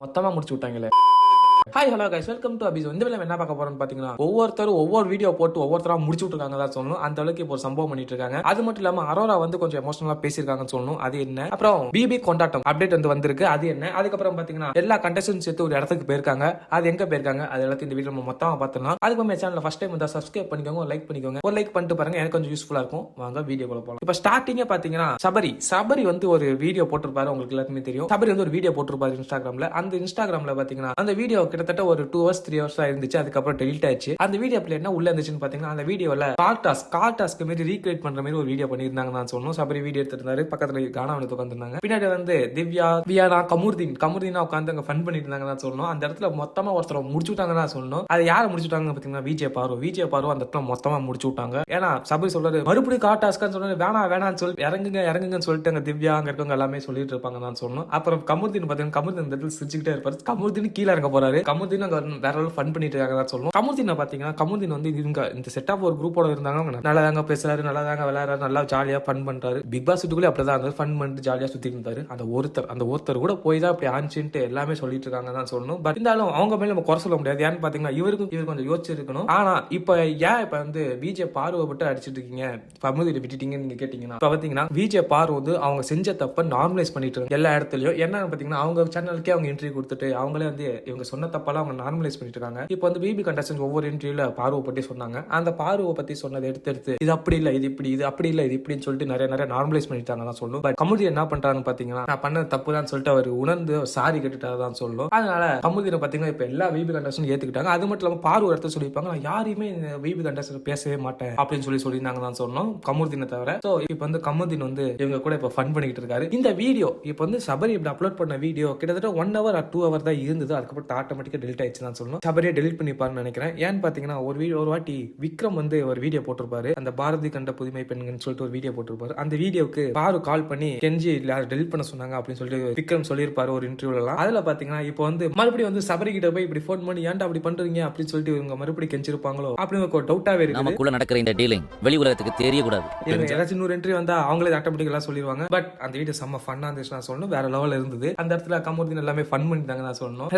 மொத்தமா முடிச்சு விட்டாங்களே. Hi hello guys, welcome to அபிஸ். இந்த வேலை என்ன பார்க்க போறோம்னு பாத்தீங்கன்னா, ஒவ்வொருத்தரும் ஒவ்வொரு வீடியோ போட்டு ஒவ்வொருத்தரா முடிச்சு விட்டுருக்காங்க தான் சொல்லணும். அந்த அளவுக்கு இப்போ ஒரு சம்பவம் பண்ணிட்டு இருக்காங்க. அது மட்டும் இல்லாம அரோரா வந்து கொஞ்சம் எமோஷனலா பேசியிருக்காங்கன்னு சொல்லணும். அது என்ன, அப்புறம் பிபி கொண்டாட்டம் அப்டேட் வந்து வந்திருக்கு, அது என்ன, அதுக்கப்புறம் பாத்தீங்கன்னா எல்லா கண்டஸ்டன்ட் சேர்த்து ஒரு இடத்துக்கு போயிருக்காங்க. அது எங்க போயிருக்காங்க, அது எல்லாத்தையும் இந்த வீடியோ நம்ம மொத்தமா பார்த்தோம்னா, அதுக்கு நம்ம சேனல் ஃபர்ஸ்ட் டைம் வந்து சப்ஸ்கிரைப் பண்ணிக்கோங்க, லைக் பண்ணிக்கோங்க. ஒரு லைக் பண்ணிட்டு பாருங்க, எனக்கு கொஞ்சம் யூஸ்ஃபுல்லா இருக்கும். வாங்க வீடியோக்குள்ள போலாம். இப்போ ஸ்டார்டிங்கே பாத்தீங்கன்னா சபரி வந்து ஒரு வீடியோ போட்டிருப்பாரு. உங்களுக்கு எல்லாருமே தெரியும், சபரி வந்து ஒரு வீடியோ போட்டிருப்பாரு இன்ஸ்டாகிராம்ல. அந்த இன்ஸ்டாகிராம்ல பாத்தீங்கன்னா அந்த வீடியோ கிட்டத்தட்ட ஒரு 2 hours 3 hours இருந்துச்சு. அதுக்கப்புறம் டெலிட் ஆயிடுச்சு. அந்த வீடியோ என்ன உள்ள இருந்துச்சுன்னு பாத்தீங்கன்னா, அந்த வீடியோல கால் டாஸ்க் மாதிரி ரீக்ரியேட் பண்ற மாதிரி ஒரு வீடியோ பண்ணிருந்தாங்க நான் சொல்லணும். சபரி வீடியோ எடுத்திருந்தாரு, பக்கத்துல கானா வந்து உட்காந்துருந்தாங்க. பின்னாடி வந்து திவ்யா, வியானா, கமுர்தீனா உட்காந்து அங்க ஃபன் பண்ணிட்டு இருந்தாங்க நான் சொல்லணும். அந்த இடத்துல மொத்தமா ஒருத்தர் முடிச்சு விட்டாங்க நான் சொல்லணும். அது யாரை முடிச்சு விட்டாங்க பாத்தீங்கன்னா விஜய் பாரு அந்த இடத்துல மொத்தமா முடிச்சு விட்டாங்க. ஏன்னா சபரி சொல்றாரு மறுபடியும் கால் டாஸ்க் சொல்றாரு, வேணான்னு சொல்லி இறங்குங்கன்னு சொல்லிட்டு திவ்யா அங்க இருக்கவங்க எல்லாமே சொல்லிட்டு இருப்பாங்க நான் சொல்லணும். அப்புறம் கமுர்தீன் பாத்தீங்கன்னா கமுர்தீன் இந்த இடத்துல சிரிச்சுக்கிட்டே இருப்பாரு. கமுர்தீன் கீழே இறங்க போறாரு. கமுர்தீன் அங்க வேற அளவு ஃபன் பண்ணிட்டு இருக்காங்க சொல்லணும். கமுர்தீன் பாத்தீங்கன்னா கமுர்தீன் வந்து இவங்க இந்த செட் ஆஃப் ஒரு குரூப்போட இருந்தாங்க. நல்லா தாங்க பேசுறாரு, நல்லா தாங்க விளையாடுறாரு, நல்லா ஜாலியா ஃபன் பண்றாரு. பிக் பாஸ் வீட்டுக்குள்ளே அப்படிதான் இருந்தாரு, ஃபன் பண்ணிட்டு ஜாலியா சுத்திட்டு இருந்தாரு. அந்த ஒருத்தர் கூட போய் தான் அப்படி ஆனிச்சுட்டு எல்லாமே சொல்லிட்டு இருக்காங்க தான் சொல்லணும். பட் இருந்தாலும் அவங்க மேல நம்ம குறை சொல்ல முடியாது. ஏன்னு பாத்தீங்கன்னா இவர் கொஞ்சம் யோசிச்சு இருக்கணும். ஆனா இப்ப வந்து விஜய் பார்வை விட்டு அடிச்சிட்டு இருக்கீங்க, கமுர்தீனை விட்டுட்டீங்கன்னு நீங்க கேட்டீங்கன்னா, இப்ப பாத்தீங்கன்னா விஜய் பார்வை வந்து அவங்க செஞ்ச தப்ப நார்மலைஸ் பண்ணிட்டு இருக்காங்க எல்லா இடத்துலயும். என்ன பாத்தீங்கன்னா அவங்க சேனலுக்கே அவங்க இன்டர்வியூ கொடுத்துட்டு அவங்களே வந்து இவங்க சொன்ன தப்பெல்லாம் அவங்க நார்மலைஸ் பண்ணிட்டு இருக்காங்க. இப்போ வந்து பிபி கண்டஸ்டன்ட் ஒவ்வொரு இன்டர்வியூல பார்வை பத்தி சொன்னாங்க. அந்த பார்வை பத்தி சொன்னதை எடுத்து இது அப்படி இல்ல, இது இப்படி, இது அப்படி இல்ல, இது இப்படின்னு சொல்லிட்டு நிறைய நார்மலைஸ் பண்ணிட்டாங்க தான் சொல்லணும். பட் கமுர்தீன் என்ன பண்றாங்க பாத்தீங்கன்னா, நான் பண்ண தப்பு தான் சொல்லிட்டு அவர் உணர்ந்து சாரி கேட்டுட்டாரு தான் சொல்லணும். அதனால கமுர்தீனை பாத்தீங்கன்னா இப்ப எல்லா பிபி கண்டஸ்டன்ட் ஏத்துக்கிட்டாங்க. அது மட்டும் இல்லாம பார்வை எடுத்து சொல்லியிருப்பாங்க, நான் யாரையுமே பிபி கண்டஸ்டன்ட் பேசவே மாட்டேன் அப்படின்னு சொல்லியிருந்தாங்க தான் சொல்லணும், கமுர்தீனை தவிர. சோ இப்போ வந்து கமுர்தீன் வந்து இவங்க கூட இப்ப ஃபன் பண்ணிட்டு இருக்காரு. இந்த வீடியோ இப்போ வந்து சபரி இப்படி அப்லோட் பண்ண வீடியோ கிட்டத்தட்ட 1 hour or 2 hour தான் இருந்தது. அதுக்கப்புறம் ஆட்டோமேட்டிக்கா டெலிட் ஆயிடுச்சு தான் சொல்லணும். சபரியை டெலிட் பண்ணிப்பாருன்னு நினைக்கிறேன். ஏன்னு பாத்தீங்கன்னா ஒரு வாட்டி விக்ரம் வந்து ஒரு வீடியோ போட்டிருப்பாரு, அந்த பாரதி கண்ட புதுமை பெண்கள்னு சொல்லிட்டு ஒரு வீடியோ போட்டிருப்பாரு. அந்த வீடியோக்கு பாரு கால் பண்ணி கெஞ்சி டெலிட் பண்ண சொன்னாங்க அப்படின்னு சொல்லிட்டு விக்ரம் சொல்லியிருப்பாரு ஒரு இன்டர்வியூல. அதுல பாத்தீங்கன்னா இப்போ வந்து மறுபடியும் வந்து சபரி கிட்ட போய் இப்படி போன் பண்ணி ஏன்டா அப்படி பண்றீங்க அப்படின்னு சொல்லிட்டு இவங்க மறுபடியும் கெஞ்சிருப்பாங்களோ அப்படின்னு ஒரு டவுட்டாவே இருக்கு. நமக்குள்ள நடக்கிற இந்த டீலிங் வெளி உலகத்துக்கு தெரியக்கூடாது. ஏதாச்சும் இன்னொரு என்ட்ரி வந்தா அவங்களே ஆட்டோமேட்டிக்கலா சொல்லிடுவாங்க. பட் அந்த வீடியோ செம்ம ஃபன்னா இருந்துச்சு நான் சொல்லணும். வேற லெவல்ல இருந்தது. அந்த இடத்துல கமுர்தீன் எல்லாமே ஃபன் பண்ணிட்டாங்க நான் சொல்லணும்.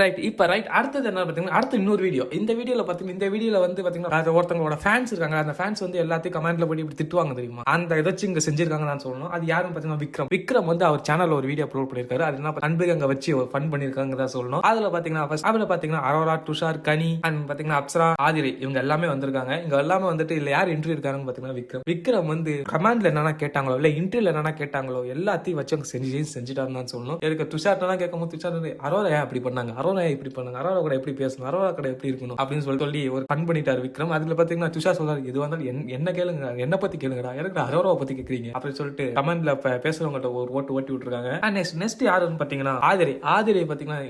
ரைட் அடுத்தது என்ன பாத்தீங்கன்னா, அடுத்த இன்னொரு வீடியோ. இந்த வீடியோல பாத்தீங்கன்னா வந்து பாத்தீங்கன்னா ஒருத்தவங்களோட ஃபேன்ஸ் இருக்காங்க. அந்த ஃபேன்ஸ் வந்து எல்லாத்தையும் கமெண்ட்ல போய் இப்படி திட்டுவாங்க தெரியுமா, அந்த ஏதாச்சும் இங்க செஞ்சிருக்காங்க நான் சொல்லணும். அது யாரும் பாத்தீங்கன்னா விக்ரம் வந்து அவர் சேனல்ல ஒரு வீடியோ அப்லோட் பண்ணிருக்காரு. அது என்ன அன்பு அங்க வச்சு ஃபன் பண்ணிருக்காங்க தான் சொல்லணும். அதுல பாத்தீங்கன்னா அரோரா, துஷார், கனி அண்ட் பாத்தீங்கன்னா அப்சரா, ஆதிரை இவங்க எல்லாமே வந்திருக்காங்க. இங்க எல்லாமே வந்துட்டு இல்ல யார் இன்டர்வியூ இருக்காங்கன்னு பாத்தீங்கன்னா விக்ரம் வந்து கமெண்ட்ல என்னன்னா கேட்டாங்களோ இல்ல இன்டர்வியூல என்னன்னா கேட்டாங்களோ எல்லாத்தையும் வச்சு அவங்க செஞ்சுட்டாருன்னு தான் சொல்லணும். எனக்கு துஷார்ட்டா கேட்கும்போது துஷார் அரோரா அப்படி பண்ணாங்க, அரோரா இப்படி பண்ணாங்க, அரோரா கூட எப்படி பேசணும், அரோரா கூட எப்படி இருக்கணும் அப்படின்னு சொல்லி ஒரு ஃபன் பண்ணிட்டாரு விக்ரம். அதுல பாத்தீங்கன்னா துஷார் சொல்றாரு, இது வந்தாலும் என்ன கேளுங்க, என்ன பத்தி கேளுங்கடா, எனக்கு அரோராவை பத்தி கேக்குறீங்க அப்படின்னு சொல்லிட்டு கமெண்ட்ல பேசுறவங்கள்ட்ட ஒரு ஓட்டி விட்டுருக்காங்க. நெக்ஸ்ட் யாருன்னு பாத்தீங்கன்னா ஆதிரை பாத்தீங்கன்னா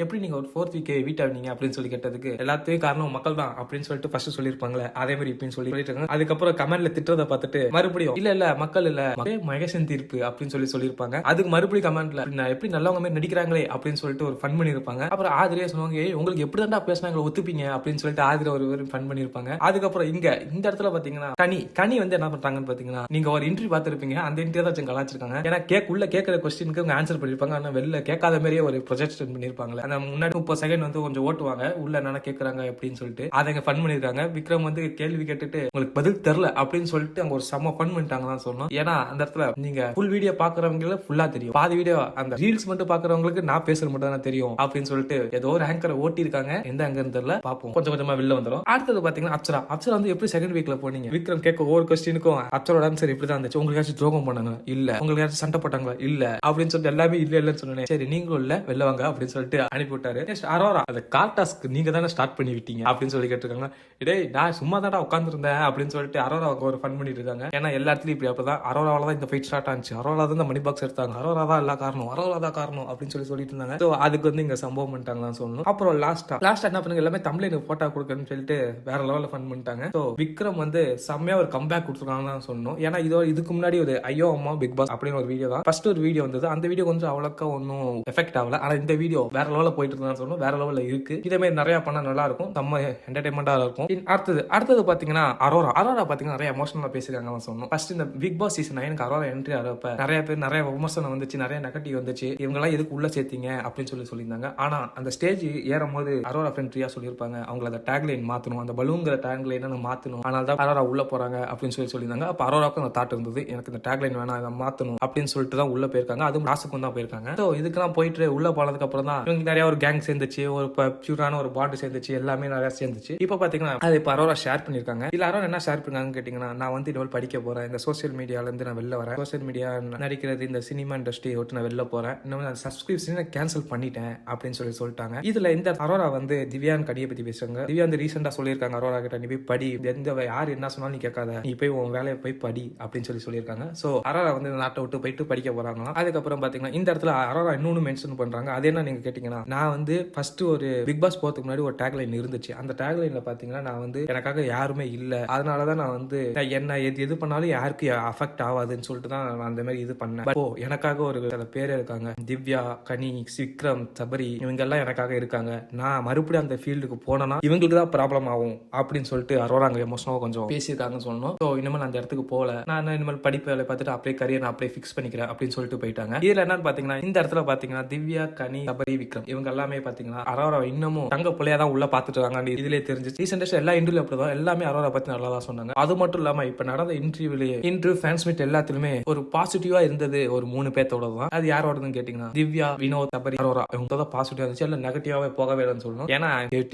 எப்படி நீங்க ஒரு 4th week வீட்டாவீங்க அப்படின்னு சொல்லி கேட்டதுக்கு எல்லாத்தையும் காரணம் மக்கள் தான் அப்படின்னு சொல்லிட்டு ஃபர்ஸ்ட் சொல்லிருப்பாங்களே, அதே மாதிரி இப்படின்னு சொல்லிட்டு இருக்காங்க. அதுக்கப்புறம் கமெண்ட்ல திட்டத்தை பார்த்துட்டு மறுபடியும் இல்ல மக்கள் இல்ல மகேசன் தீர்ப்பு அப்படின்னு சொல்லியிருப்பாங்க. அதுக்கு மறுபடியும் கமெண்ட்ல எப்படி நல்லவங்க மாதிரி நடிக்கிறாங்களே அப்படின்னு சொல்லிட்டு ஒரு ஃபன் பண்ணிருப்பாங்க. அப்புறம் ஆதிரியா சொல்லுவாங்க, உங்களுக்கு எப்படி தான் பேசினாங்க ஒத்துப்பீங்க அப்படின்னு சொல்லிட்டு ஆதிரை ஒரு ஃபன் பண்ணிருப்பாங்க. அதுக்கப்புறம் இந்த இடத்துல பாத்தீங்கன்னா கனி வந்து என்ன பண்றாங்கன்னு பாத்தீங்கன்னா, நீங்க ஒரு இன்டர்வியூ பார்த்திருப்பீங்க, அந்த இன்டர்வியூ தான் கலாச்சிருக்காங்க. ஏன்னா கேட்கிற கொஸ்டினுக்கு அவங்க ஆன்சர் பண்ணிருப்பாங்க, ஆனா வெளில கேட்காத மாதிரியே ஒரு ப்ரொஜெக்ஷன் பண்ணிருப்பாங்க. அந்த முன்னாடி 30 செகண்ட் வந்து கொஞ்சம் ஓட்டுவாங்க, உள்ள என்ன கேட்கறாங்க அப்படின்னு சொல்லிட்டு அதை ஃபன் பண்ணிருக்காங்க. விக்ரம் வந்து கேள்வி கேட்டுட்டு உங்களுக்கு பதில் தெரியல அப்படின்னு சொல்லிட்டு அங்க ஒரு செம்ம ஃபன் பண்ணிட்டாங்க தான் சொல்லணும். ஏன்னா அந்த இடத்துல நீங்க ஃபுல் வீடியோ பாக்குறவங்க ஃபுல்லா தெரியும், பாதி வீடியோ அந்த ரீல்ஸ் மட்டும் பாக்குறவங்களுக்கு நான் பேசுறது மட்டும் தான் தெரியும் அப்படின்னு சொல்லிட்டு ஏதோ ஒரு ஆங்கரை ஓட்டி இருக்காங்க. எந்த ஆங்கர்னு தெரியல, பாப்போம், கொஞ்சமா வெளில வந்துடும். அடுத்தது பாத்தீங்கன்னா அப்சரா வந்து எப்படி செகண்ட் வீக்ல போனீங்க, விக்ரம் கேட்க ஒவ்வொரு கொஸ்டினுக்கும் அப்சரோட ஆன்சர் இப்படிதான் இருந்துச்சு, உங்களுக்கு துரோகம் பண்ணாங்க இல்ல, உங்களுக்கு சண்டை போட்டாங்களா இல்ல அப்படின்னு சொல்லிட்டு எல்லாமே இல்லன்னு சொன்னேன். சரி நீங்களும் இல்ல வெளில வாங்க அப்படின்னு சொல்லிட்டு அனுப்பி விட்டாரு. அரோரா அந்த கால் டாஸ்க் நீங்க தானே ஸ்டார்ட் பண்ணி விட்டீங்க அப்படின்னு சொல்லி கேட்டிருக்காங்க. டேய் நான் சும்மா தான்டா உட்காந்துருந்தேன் அப்படின்னு சொல்லிட்டு அரோரா ஒரு ஃபன் பண்ணிட்டு இருக்காங்க. ஏன்னா எல்லா இடத்துலயும் இப்படி அப்பதான் அரோரால தான் இந்த ஃபைட் ஸ்டார்ட் ஆச்சு, அரோரா தான் இந்த மணி பாக்ஸ் எடுத்தாங்க, அரோரா தான் எல்லா காரணம், அரோரா தான் காரணம் அப்படின்னு சொல்லிட்டு இருந்தாங்க. அதுக்கு வந்து இங்க சம்பவம் பண்ணிட்டாங்க தான் சொல்லணும். சொல்லணும். அப்புறம் லாஸ்டா என்ன பண்ணுங்க, எல்லாமே தமிழ்ல போட்டோ கொடுக்கணும்னு சொல்லிட்டு வேற லெவலில் ஃபன் பண்ணிட்டாங்க. ஸோ விக்ரம் வந்து செம்மையா ஒரு கம்பேக் கொடுத்துருக்காங்கன்னு தான் சொல்லணும். ஏன்னா இதுக்கு முன்னாடி ஒரு ஐயோ அம்மா பிக் பாஸ் அப்படின்னு ஒரு வீடியோ தான் ஃபர்ஸ்ட் ஒரு வீடியோ வந்தது. அந்த வீடியோ கொஞ்சம் அவ்வளோக்கா ஒன்றும் எஃபெக்ட் ஆகல. ஆனா இந்த வீடியோ வேற லெவலில் போயிட்டு இருந்தான்னு சொல்லணும். வேற லெவலில் இருக்கு. இதே மாதிரி நிறைய பண்ணா நல்லா இருக்கும், செம்ம என்டர்டைன்மெண்டா இருக்கும். அடுத்தது பாத்தீங்கன்னா அரோரா பாத்தீங்கன்னா நிறைய எமோஷனலா பேசிருக்காங்க சொல்லணும். ஃபர்ஸ்ட் இந்த big boss season 9 Aurora entry ஆகிறப்ப நிறைய பேர் நிறைய விமர்சனம் வந்துச்சு, நிறைய நெகட்டிவ் வந்துச்சு. இவங்க எல்லாம் எதுக்கு உள்ள சேர்த்தீங்க அப்படின்னு சொல்லியிருந்தாங்க. ஆனா அந்த ஸ்டேஜ் ஏறும் போது அரோரா ஃப்ரெண்ட்ரியா சொல்லியிருப்பாங்க, அவங்கள அந்த டேக்லைன் மாத்தணும், அந்த பலூங்கிற டேக்லைன் மாத்தணும், அதனால தான் அரோரா உள்ள போறாங்க அப்படின்னு சொல்லியிருந்தாங்க. அப்ப அரோராவுக்கு அந்த தாட் இருந்தது, எனக்கு இந்த டேக்லைன் வேணாம், இதை மாத்தணும் அப்படின்னு சொல்லிட்டு தான் உள்ள போயிருக்காங்க. அதுவும் ராசுக்கும் தான் போயிருக்காங்க. ஸோ இதுக்கெல்லாம் போயிட்டு உள்ள போனதுக்கு அப்புறம் தான் இவங்க நிறைய ஒரு கேங் சேர்ந்துச்சு, ஒரு பியூரான ஒரு பாண்டு சேர்ந்துச்சு, எல்லாமே நிறைய சேர்ந்துச்சு. இப்போ பாத்தீங்கன்னா அது இப்போ அரோரா ஷேர் பண்ணிருக்காங்க. இல்ல அரோரா என்ன ஷேர் பண்ணாங்கன்னு கேட்டீங்கன்னா, நான் வந்து இனிமேல் படிக்க போறேன், இந்த சோசியல் மீடியால இருந்து நான் வெளில வரேன், சோசியல் மீடியா நடிக்கிறது இந்த சினிமா இண்டஸ்ட்ரி விட்டு நான் வெளில போறேன், இன்னும் நான் சப்ஸ்கிரிப்ஷனை கேன்சல் பண்ணிட்டேன் அப்படின்னு சொல்லிட்டாங்க. இதுல இந்த அரோரா வந்து திவ்யான் கடியை பத்தி பேசுறாங்க. திவ்யா வந்து ரீசெண்டா சொல்லியிருக்காங்க அரோரா கிட்ட, நீ போய் படி, எந்த யார் என்ன சொன்னாலும் நீ கேட்காத, நீ போய் உன் வேலையை போய் படி அப்படின்னு சொல்லியிருக்காங்க. சோ அரோரா வந்து நாட்டை விட்டு போயிட்டு படிக்க போறாங்க. அதுக்கப்புறம் பாத்தீங்கன்னா இந்த இடத்துல அரோரா இன்னொன்னு மென்ஷன் பண்றாங்க. அது என்ன நீங்க கேட்டீங்கன்னா, நான் வந்து ஃபர்ஸ்ட் ஒரு பிக் பாஸ் போறதுக்கு முன்னாடி ஒரு டேக்லைன் இருந்துச்சு. அந்த டேக்லைன்ல பாத்தீங்கன்னா நான் வந்து எனக்காக யாருமே இல்ல, அதனாலதான் நான் வந்து என்ன எது பண்ணாலும் யாருக்கு அஃபெக்ட் ஆகாதுன்னு சொல்லிட்டு தான் நான் அந்த மாதிரி இது பண்ணேன். எனக்காக ஒரு சில பேர் இருக்காங்க, திவ்யா, கனி, விக்ரம், சபரி, இவங்க எல்லாம் எனக்காக இருக்காங்க. நான் மறுபடியும் அந்த ஃபீல்டுக்கு போனேன்னா இவங்களுக்கு தான் ப்ராப்ளம் ஆகும் அப்படின்னு சொல்லிட்டு அரோரா அங்க எமோஷனலா கொஞ்சம் பேசியிருக்காங்கன்னு சொல்லணும். ஸோ இனிமேல் அந்த இடத்துக்கு போல, நான் இனிமேல் படிப்பு வேலை பார்த்துட்டு அப்படியே கரியர் நான் அப்படியே ஃபிக்ஸ் பண்ணிக்கிறேன் அப்படின்னு சொல்லிட்டு போயிட்டாங்க. இதுல என்னன்னு பாத்தீங்கன்னா, இந்த இடத்துல பாத்தீங்கன்னா திவ்யா, கனி, சபரி, விக்ரம் இவங்க எல்லாமே பாத்தீங்கன்னா அரோரா இன்னமும் தங்க பிள்ளையா தான் உள்ள பாத்துட்டு இருக்காங்க. இதுலயே தெரிஞ்சு ரீசெண்டா எல்லா இன்டர்வியூ அப்படிதான் எல்லாமே அரோரா பத்தி நல்லா தான் சொன்னாங்க. அது மட்டும் இல்லாம இப்ப நடந்த இன்டர்வியூ ஃபேன்ஸ் மீட் எல்லாத்துலயுமே ஒரு பாசிட்டிவா இருந்தது ஒரு 3 பேர்த்தோட தான். அது யாரோடதுன்னு கேட்டீங்கன்னா திவ்யா, வினோத், சபரி, அரோரா இவங்க தான் பாசிட்டிவா இருந்துச்சு. இல்ல நெகட்டிவாவே போகவே இல்லைன்னு சொல்லணும். ஏன்னா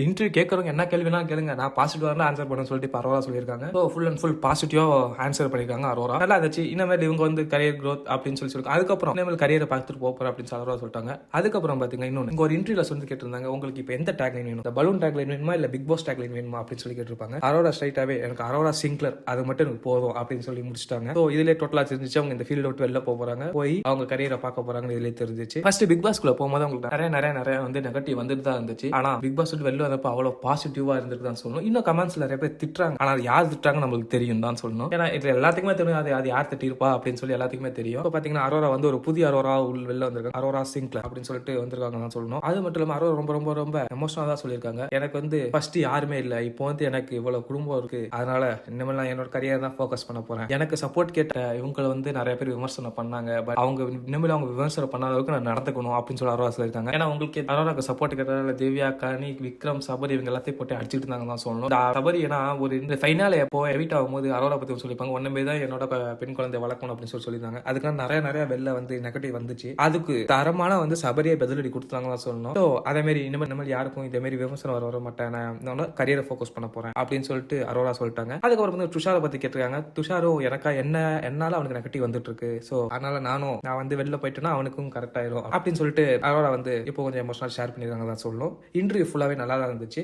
இன்டர்வியூ கேட்கறவங்க என்ன கேள்வினா கேளுங்க, நான் பாசிட்டிவா ஆன்சர் பண்ண சொல்லிட்டு அரோரா சொல்லியிருக்காங்க. ஃபுல் அண்ட் ஃபுல் பாசிட்டிவா ஆன்சர் பண்ணிருக்காங்க அரோரா. நல்லா இருந்துச்சு. இனிமேல் இவங்க வந்து கரியர் growth அப்படின்னு சொல்லிருக்காங்க. அதுக்கப்புறம் இனிமேல் கரியரை பார்த்துட்டு போறேன் அப்படின்னு அரோரா சொல்லிட்டாங்க. அதுக்கப்புறம் பாத்தீங்கன்னா இன்னொன்னு இங்க ஒரு இன்டர்வியூல சொல்லி கேட்டிருந்தாங்க, உங்களுக்கு இப்ப எந்த டேக்லைன் வேணும், இந்த பலூன் டேக்லைன் வேணுமா இல்ல பிக் பாஸ் டேக்லைன் வேணுமா அப்படின்னு சொல்லி கேட்டிருப்பாங்க. அரோரா ஸ்ட்ரைட்டாவே எனக்கு அரோரா சிங்க்லர் அது மட்டும் எனக்கு போதும் அப்படின்னு சொல்லி முடிச்சிட்டாங்க. ஸோ இதுல டோட்டலா தெரிஞ்சிச்சு அவங்க இந்த ஃபீல்ட் விட்டு வெளில போறாங்க, போய் அவங்க கரியரை பார்க்க போறாங்கன்னு இதுல தெரிஞ்சிச்சு. ஃபர்ஸ்ட் பிக் பாஸ்க்குள்ள போகும்போது அவங்களுக்கு நிறைய வந்து நெகட்டிவ் வந்துட்டு தான் இருந்துச்சு. ஆனா பிக் பாஸ் விட்டு வெளில வந்தப்ப அவ்வளவு பாசிட்டிவா இருந்துட்டு தான் சொல்லணும். இன்னும் கமெண்ட்ஸ்ல நிறைய பேர் திட்டுறாங்க, ஆனா யார் திட்டுறாங்க நம்மளுக்கு தெரியும் தான் சொல்லணும். ஏன்னா இது எல்லாத்துக்குமே தெரியும் அது யார் திட்டிருப்பா அப்படின்னு சொல்லி எல்லாத்துக்குமே தெரியும். இப்போ பாத்தீங்கன்னா அரோரா வந்து ஒரு புதிய அரோரா வெளில வந்திருக்காங்க, அரோரா சிங்க்லர் அப்படின்னு சொல்லிட்டு வந்திருக்காங்க தான் சொல்லணும். அது மட்டும் இல்லாம அரோரா ரொம்ப ரொம்ப ரொம்ப எமோஷனலா தான் சொல்லியிருக்காங்க. எனக்கு வந்து ஃபர்ஸ்ட் யாருமே இல்ல, இப்போ வந்து எனக்கு இவ்வளவு குடும்பம் இருக்கு, அதனால இனிமேல் நான் என்னோட கரியர் தான் ஃபோக்கஸ் பண்ண போறேன். எனக்கு சப்போர்ட் கேட்ட இவங்களை வந்து நிறைய பேர் விமர்சனம் பண்ணாங்க, பட் அவங்க இனிமேல் அவங்க விமர்சனம் பண்ணாத அளவுக்கு நான் நடந்துக்கணும் அப்படின்னு சொல்லி அரோரா சொல்லியிருக்காங்க. ஏன்னா உங்களுக்கு அரோராக்கு சப்போர்ட் கேட்டதால திவ்யா, கனி, விக்ரம், சபரி இவங்க எல்லாத்தையும் போட்டு அடிச்சுட்டு இருந்தாங்க தான் சொல்லணும். சபரி ஏன்னா ஒரு இந்த ஃபைனல் எப்போ எவிட் ஆகும்போது அரோரா பத்தி சொல்லிப்பாங்க, ஒன்னுமே தான் என்னோட பெண் குழந்தை வளர்க்கணும் அப்படின்னு சொல்லியிருந்தாங்க. அதுக்காக நிறைய வெளில வந்து நெகட்டிவ் வந்துச்சு. அதுக்கு தரமான வந்து சபரியை பதிலடி கொடுத்தாங்க தான் சொல்லணும். ஸோ அதே மாதிரி இனிமேல் யாருக்கும் இதே மாதிரி விமர்சனம் வர மாட்டேன், நான் கரியரை ஃபோக்கஸ் பண்ண போறேன் அப்படின்னு சொல்லிட்டு அரோரா சொல்லிட்டாங்க. அதுக்கப்புறம் வந்து துஷாரை பத்தி கேட்டிருக்காங்க. துஷாரும் எனக்கா என்னால அவனுக்கு நெகட்டிவ் வந்துட்டு இருக்கு, ஸோ அதனால நான் வந்து வெளில போயிட்டேன்னா அவனுக்கும் கரெக்ட் ஆயிரும் அப்படின்னு சொல்லிட்டு அரோரா வந்து இப்போ கொஞ்சம் எமோஷனல் ஷேர் பண்ணிருக்காங்க தான் சொல்லணும். இன்டர்வியூ ஃபுல்லாவே நல்லா தான் இருந்துச்சு.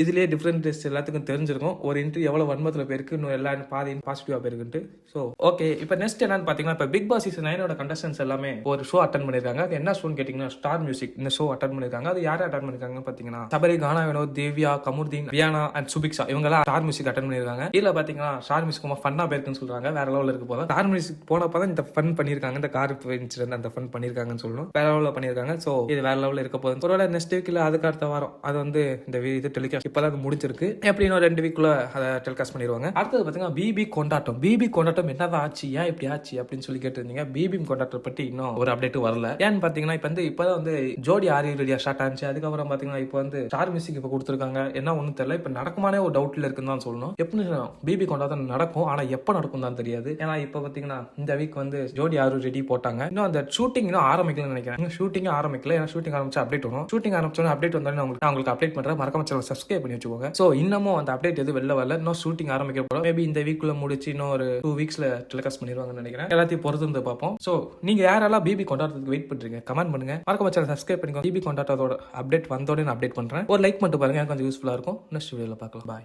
இதுலயே டிஃபரெண்ட் எல்லாத்துக்கும் தெரிஞ்சிருக்கும் ஒரு இன்டர்வியூ எவ்வளவு வன்மத்துல பேருக்கு, இன்னும் எல்லாரும் பாதி பாசிட்டிவா பேருக்குன்ட்டு. ஸோ ஓகே, இப்போ நெக்ஸ்ட் என்னன்னு பாத்தீங்கன்னா, இப்போ பிக் பாஸ் சீசன் 9 கண்டஸ்டன்ஸ் எல்லாமே ஒரு ஷோ அட்டன் பண்ணிருக்காங்க. அது என்ன ஷோன்னு கேட்டீங்கன்னா ஸ்டார் மியூசிக் இந்த ஷோ அட்டன் பண்ணிருக்காங்க. அது யாரை அட்டன் பண்ணிருக்காங்கன்னு பாத்தீங்கன்னா சபரி, கானா வினோத், தேவ்யா, கமுர்தீன், வியானா அண்ட் சுபிக்ஷா இவங்க எல்லாம் ஸ்டார் மியூசிக் அட்டன் பண்ணிருக்காங்க. இதுல பாத்தீங்கன்னா ஸ்டார் மியூசிக் ஃபன்னா பேருக்குன்னு சொல்றாங்க, வேற லெவலில் இருக்கு போல. ஸ்டார் மியூசிக் போனப்பதான் இந்த ஃபன் பண்ணிருக்காங்க, இந்த கார் இன்சிடென்ட் அந்த ஃபன் பண்ணிருக்காங்கன்னு சொல்லணும், வேற லெவலில் பண்ணிருக்காங்க. ஸோ இது வேற லெவலில் இருக்க போகுது. ஒருவேளை நெக்ஸ்ட் வீக்ல அதுக்கு அடுத்த வாரம் அது வந்து இந்த இது டெலிகாஸ்ட் இப்பதான் முடிஞ்சிருக்கு, எப்படின்னு 2 வீக்குள்ள அதை டெலிகாஸ்ட் பண்ணிடுவாங்க. அடுத்தது பாத்தீங்கன்னா பிபி கொண்டாட்டம் என்னதான் ஆச்சு, ஏன் இப்படி ஆச்சு அப்படின்னு சொல்லி கேட்டிருந்தீங்க. பிபி கொண்டாட்டம் பத்தி இன்னும் ஒரு அப்டேட் வரல. ஏன்னு பாத்தீங்கன்னா இப்பதான் வந்து ஜோடி ஆரி ரெடியா ஸ்டார்ட் ஆச்சு. அதுக்கப்புறம் பாத்தீங்கன்னா இப்போ வந்து ஸ்டார் மியூசிக் இப்போ கொடுத்துருக்காங்க, என்ன ஒன்றும் தெரியல. இப்போ நடக்குமானே ஒரு டவுட்ல இருக்குன்னு தான் சொல்லணும். எப்படி பிபி கொண்டாட்டம் நடக்கும், ஆனா எப்போ நடக்கும் தான் தெரியாது. ஏன்னா இப்போ பாத்தீங்கன்னா இந்த வீக் வந்து ஜோடி ஆறு ரெடி போட்டாங்க, இன்னும் அந்த ஷூட்டிங் இன்னும் ஆரம்பிக்கலன்னு நினைக்கிறேன். ஷூட்டிங் ஆரம்பிக்கல, ஏன்னா ஷூட்டிங் ஆரம்பிச்சா அப்டேட் வரும். ஷூட்டிங் ஆரம்பிச்சோன்னா அப்டேட் வந்தாலும் நான் உங்களுக்கு அப்டேட் பண்றேன், மறக்காம சேனலை சப்ஸ்கிரைப் பண்ணி வச்சுக்கோங்க. ஸோ இன்னமும் அந்த அப்டேட் எது வெளில வரல, இன்னும் ஷூட்டிங் ஆரம்பிக்க போறோம். மேபி இந்த வீக்குள்ள முடிச்சு இன்னும் ஒரு 2 வீக்ஸ்ல டெலிகாஸ்ட் பண்ணிடுவாங்கன்னு நினைக்கிறேன். எல்லாத்தையும் பொறுத்து வந்து பார்ப்போம். ஸோ நீங்க யாரெல்லாம் பிபி கொண்டாட்டத்துக்கு வெயிட் பண்றீங்க கமெண்ட் பண்ணுங்க, மறக்காம சேனலை சப்ஸ்கிரைப் பண்ணிக்கோங்க. பிபி கொண்டாட்டத்தோட அப்டேட் வந்தோட நான் அப்டேட் பண்றேன். ஒரு லைக் மட்டும் பாருங்க, கொஞ்சம் யூஸ்ஃபுல்லா இருக்கும். நெக்ஸ்ட் வீடியோல பார்க்கலாம். பாய்.